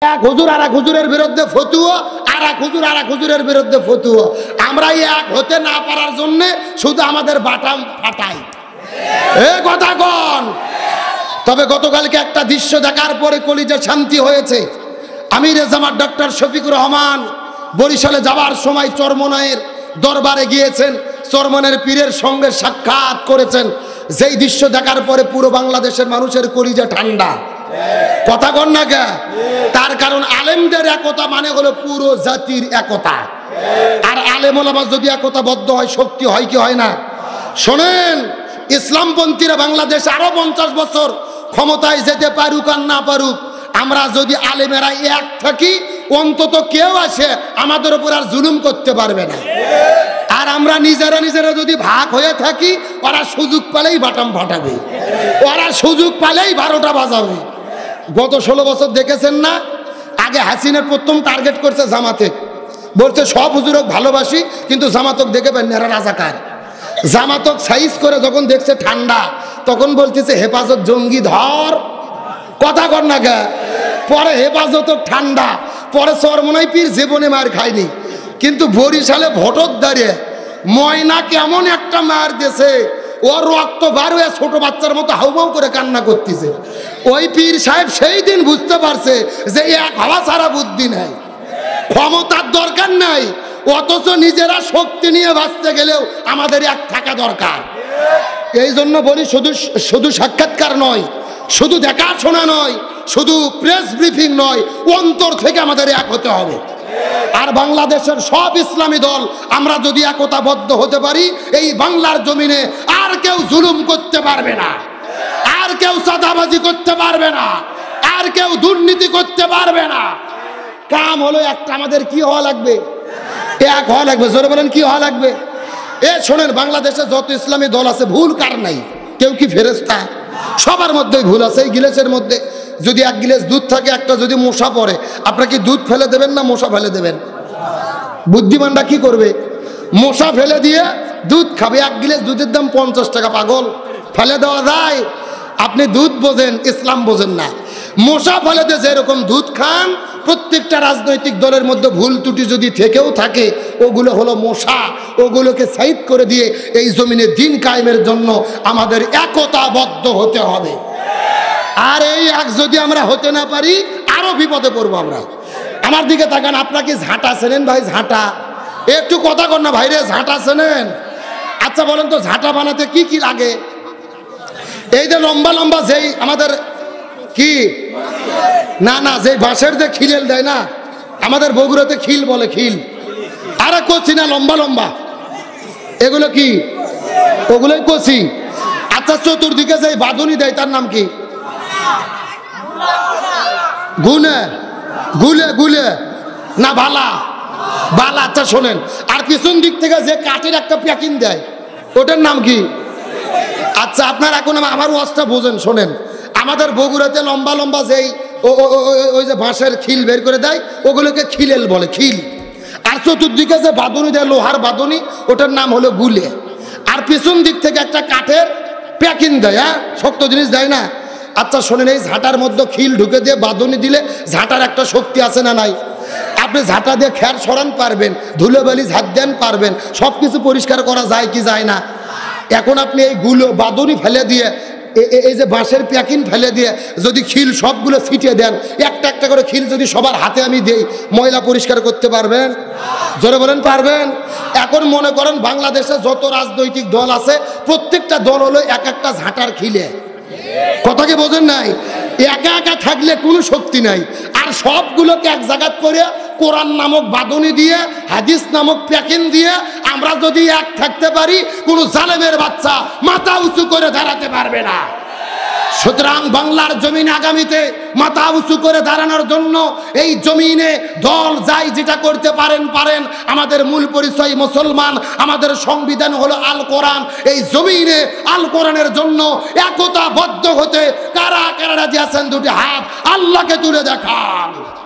এক হুজুর আর এক হুজুরের বিরুদ্ধে ফতুয়া, আর এক হুজুর আর এক হুজুরের বিরুদ্ধে ফতুয়া। আমরা এক হতে না পারার জন্য শুধু আমাদের বাটাম ফাটাই। এ কথা কোন? তবে গতকালকে একটা দৃশ্য দেখার পরে কলিজা শান্তি হয়েছে। আমিরে জামাত ডক্টর শফিকুর রহমান বরিশালে যাওয়ার সময় চরমনায়ের দরবারে গিয়েছেন, চরমনের পীরের সঙ্গে সাক্ষাৎ করেছেন। যেই দৃশ্য দেখার পরে পুরো বাংলাদেশের মানুষের কলিজা ঠান্ডা। কথা কন না কে? তার কারণ আলেমদের একতা মানে হলো পুরো জাতির একতা। আর আলেম ওলামা যদি একতাবদ্ধ হয়, শক্তি হয় কি হয় না? শোনেন, ইসলামপন্থীরা বাংলাদেশে আরো 50 বছর ক্ষমতায় যেতে পারুক আর না পারুক, আমরা যদি আলেমেরা এক থাকি, অন্তত কেউ আসে আমাদের উপর আর জুলুম করতে পারবে না। আর আমরা নিজেরা নিজেরা যদি ভাগ হয়ে থাকি, ওরা সুযোগ পেলেই বাটাম ফাটাবে, ওরা সুযোগ পেলেই 12টা বাজাবে। গত 16 বছর দেখেছেন না? আগে হাসিনের প্রথম টার্গেট করছে জামাতে, বলছে সব হুজুরক ভালোবাসি, কিন্তু জামাতক দেখে পান এরা রাজাকার। জামাতক সাইজ করে যখন দেখছে ঠান্ডা, তখন বলতেছে হেফাজত জঙ্গি ধর। কথা কর না গে? পরে হেফাজত ঠান্ডা, পরে চরমনাই পীর জীবনে মার খায়নি, কিন্তু বরিশালে ভোটর দাঁড়িয়ে ময়না কেমন একটা মার দিয়েছে, ওর রক্ত বার হয়ে ছোট বাচ্চার মতো হাউমাউ করে কান্না করতেছে। ওই পীর সাহেব সেই দিন বুঝতে পারছে যে এক হওয়া ছাড়া বুদ্ধি নাই, ক্ষমতার দরকার নাই, অথচ নিজেরা শক্তি নিয়ে বাঁচতে গেলেও আমাদের এক থাকা দরকার। এই জন্য বলি, শুধু সাক্ষাৎকার নয়, শুধু দেখাশোনা নয়, শুধু প্রেস ব্রিফিং নয়, অন্তর থেকে আমাদের এক হতে হবে। আর বাংলাদেশের সব ইসলামী দল আমরা যদি একতাবদ্ধ হতে পারি, এই বাংলার জমিনে আর কেউ জুলুম করতে পারবে না, আর কেউ চাঁদাবাজি করতে পারবে না, আর কেউ দুর্নীতি করতে পারবে না। কাম হলো একটা, আমাদের কি হওয়া লাগবে? এক হওয়া লাগবে। জোরে বলেন, কি হওয়া লাগবে? শোনেন, বাংলাদেশে যত ইসলামী দল আছে, ভুল কার নাই? কেউ কি ফেরেশতা? সবার মধ্যেই ভুল আছে। এই গিলাসের মধ্যে যদি 1 গিলাস দুধ থাকে, একটা যদি মশা পড়ে, আপনারা কি দুধ ফেলে দেবেন না মশা ফেলে দেবেন? বুদ্ধিমানরা কি করবে? মশা ফেলে দিয়ে দুধ খাবে। 1 গিলাস দুধের দাম 50 টাকা। পাগল, ফেলে দেওয়া যায়? আপনি দুধ বোঝেন, ইসলাম বোঝেন না। মশা ফেলে দিয়ে যেরকম দুধ খান, প্রত্যেকটা রাজনৈতিক দলের মধ্যে ভুল ত্রুটি যদি থেকেও থাকে, ওগুলো হলো মশা। ওগুলোকে সাইড করে দিয়ে এই জমিনে দিন কায়েমের জন্য আমাদের একতাবদ্ধ হতে হবে। আর এই এক যদি আমরা হতে না পারি, আরো বিপদে পড়বো আমরা। আমার দিকে তাকান, আপনাকে ঝাঁটা চেনেন ভাই? ঝাঁটা একটু কথা কর না ভাই রে, ঝাঁটা চেনেন? আচ্ছা বলেন তো, ঝাঁটা বানাতে কি কি লাগে? এই যে লম্বা লম্বা যেই আমাদের কি না যে বাঁশের যে খিলেল দেয় না, আমাদের বগুড়াতে খিল বলে, খিল। আরে কচি না, লম্বা লম্বা, এগুলো কি? ওগুলোই কচি। আচ্ছা, চতুর্দিকে যে বাঁধুনি দেয়, তার নাম কি? গুনে গুলে গুলে না বালা? বালা। আচ্ছা শোনেন, আর পিছন দিক থেকে যে কাঠের একটা প্যাকিং দেয়, ওটার নাম কি? আচ্ছা, আপনার এখন আমার ওয়াজটা বোঝেন, শোনেন। আমাদের বগুড়াতে লম্বা লম্বা যেই ওই যে বাঁশের খিল বের করে দেয়, ওগুলোকে খিলেল বলে, খিল। আর চতুর্দিকে যে বাঁধুনি দেয়, লোহার বাঁধুনি, ওটার নাম হলো গুলে। আর পিছন দিক থেকে একটা কাঠের প্যাকিং দেয়, হ্যাঁ, শক্ত জিনিস দেয় না? আচ্ছা শোনেন, এই ঝাঁটার মধ্যে খিল ঢুকে দিয়ে বাঁধুনি দিলে ঝাঁটার একটা শক্তি আছে না নাই? আপনি ঝাঁটা দিয়ে খ্যার সরান পারবেন, ধুলোবালি ঝাঁট দেন পারবেন, সব কিছু পরিষ্কার করা যায় কি যায় না? এখন আপনি এই বাঁধুনি ফেলে দিয়ে, এই যে বাঁশের প্যাকিং ফেলে দিয়ে যদি খিল সবগুলো ছিটিয়ে দেন, একটা একটা করে খিল যদি সবার হাতে আমি দেই, ময়লা পরিষ্কার করতে পারবেন? জোরে বলেন, পারবেন? এখন মনে করেন বাংলাদেশে যত রাজনৈতিক দল আছে, প্রত্যেকটা দল হলো এক একটা ঝাঁটার খিলে। কথা কি বোঝেন নাই? একা একা থাকলে কোনো শক্তি নাই। আর সবগুলোকে এক জায়গা করে কোরআন নামক বাঁধুনি দিয়ে, হাদিস নামক প্যাকিং দিয়ে আমরা যদি এক থাকতে পারি, কোনো জালেমের বাচ্চা মাথা উঁচু করে দাঁড়াতে পারবে না। সুতরাং বাংলার জমিনে আগামীতে মাথা উঁচু করে দাঁড়ানোর জন্য এই জমিনে দল যাই যেটা করতে পারেন। আমাদের মূল পরিচয় মুসলমান, আমাদের সংবিধান হলো আল কোরআন। এই জমিনে আল কোরআনের জন্য একতাবদ্ধ হতে কারা কারা রাজি আছেন? দুটি হাত আল্লাহকে তুলে দেখান।